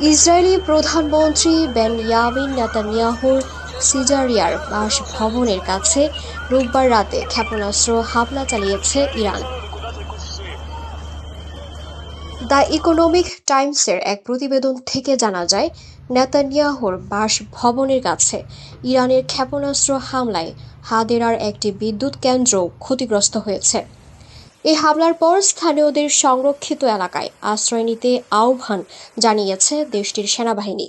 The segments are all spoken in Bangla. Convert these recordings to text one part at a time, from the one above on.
ইসরায়েলি প্রধানমন্ত্রী বেনয়ামিন নেতানিয়াহুর সিজারিয়ার বাসভবনের কাছে রোববার রাতে ক্ষেপণাস্ত্র হামলা চালিয়েছে ইরান। দ্য ইকোনমিক টাইমসের এক প্রতিবেদন থেকে জানা যায়, নেতানিয়াহুর বাসভবনের কাছে ইরানের ক্ষেপণাস্ত্র হামলায় হাদেরার একটি বিদ্যুৎ কেন্দ্র ক্ষতিগ্রস্ত হয়েছে। এই হামলার পর স্থানীয়দের সংরক্ষিত এলাকায় আশ্রয় নিতে আহ্বান জানিয়েছে দেশটির সেনাবাহিনী।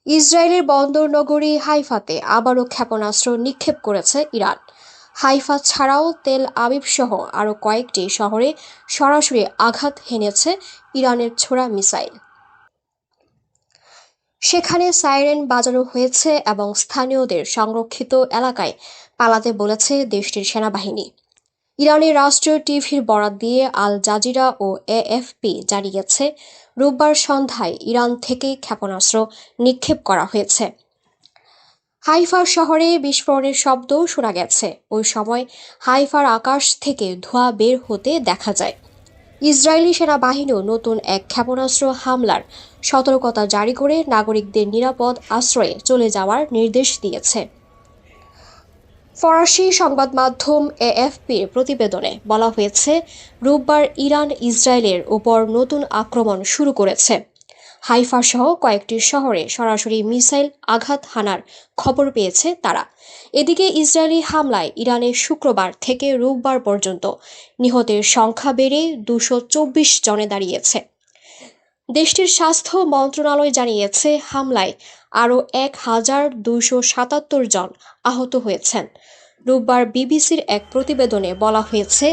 ইসরায়েলের বন্দর নগরী হাইফাতে আবারও ক্ষেপণাস্ত্র নিক্ষেপ করেছে ইরান। হাইফা ছাড়াও তেল আবিব সহ আরও কয়েকটি শহরে সরাসরি আঘাত হেনেছে ইরানের ছোড়া মিসাইল। সেখানে সাইরেন বাজানো হয়েছে এবং স্থানীয়দের সংরক্ষিত এলাকায় পালাতে বলেছে দেশটির সেনাবাহিনী। ইরানের রাষ্ট্রীয় টিভির বরাত দিয়ে আল জাজিরা ও এএফপি জানিয়েছে, রোববার সন্ধ্যায় ইরান থেকে ক্ষেপণাস্ত্র নিক্ষেপ করা হয়েছে। হাইফা শহরে বিস্ফোরণের শব্দও শোনা গেছে। ওই সময় হাইফার আকাশ থেকে ধোঁয়া বের হতে দেখা যায়। ইসরায়েলি সেনাবাহিনীও নতুন এক ক্ষেপণাস্ত্র হামলার সতর্কতা জারি করে নাগরিকদের নিরাপদ আশ্রয়ে চলে যাওয়ার নির্দেশ দিয়েছে। ফরাসি সংবাদ মাধ্যম এএফপির প্রতিবেদনে বলা হয়েছে, রোববার ইরান ইসরায়েলের ওপর নতুন আক্রমণ শুরু করেছে। হাইফা সহ কয়েকটি শহরে সরাসরি মিসাইল আঘাত হানার খবর পেয়েছে তারা। এদিকে ইসরায়েলি হামলায় ইরানে শুক্রবার থেকে রোববার পর্যন্ত নিহতের সংখ্যা বেড়ে 224 জনে দাঁড়িয়েছে। দেশটির স্বাস্থ্য মন্ত্রণালয় জানিয়েছে, হামলায় আরও 1277 জন আহত হয়েছেন। রোববার বিবিসির এক প্রতিবেদনে বলা হয়েছে,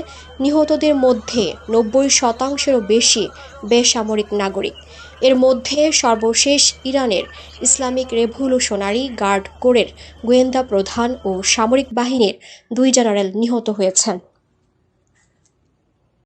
নিহতদের মধ্যে 90%-এরও বেশি বেসামরিক নাগরিক। এর মধ্যে সর্বশেষ ইরানের ইসলামিক রেভলিউশনারি গার্ড কোরের গোয়েন্দা প্রধান ও সামরিক বাহিনীর 2 জেনারেল নিহত হয়েছেন।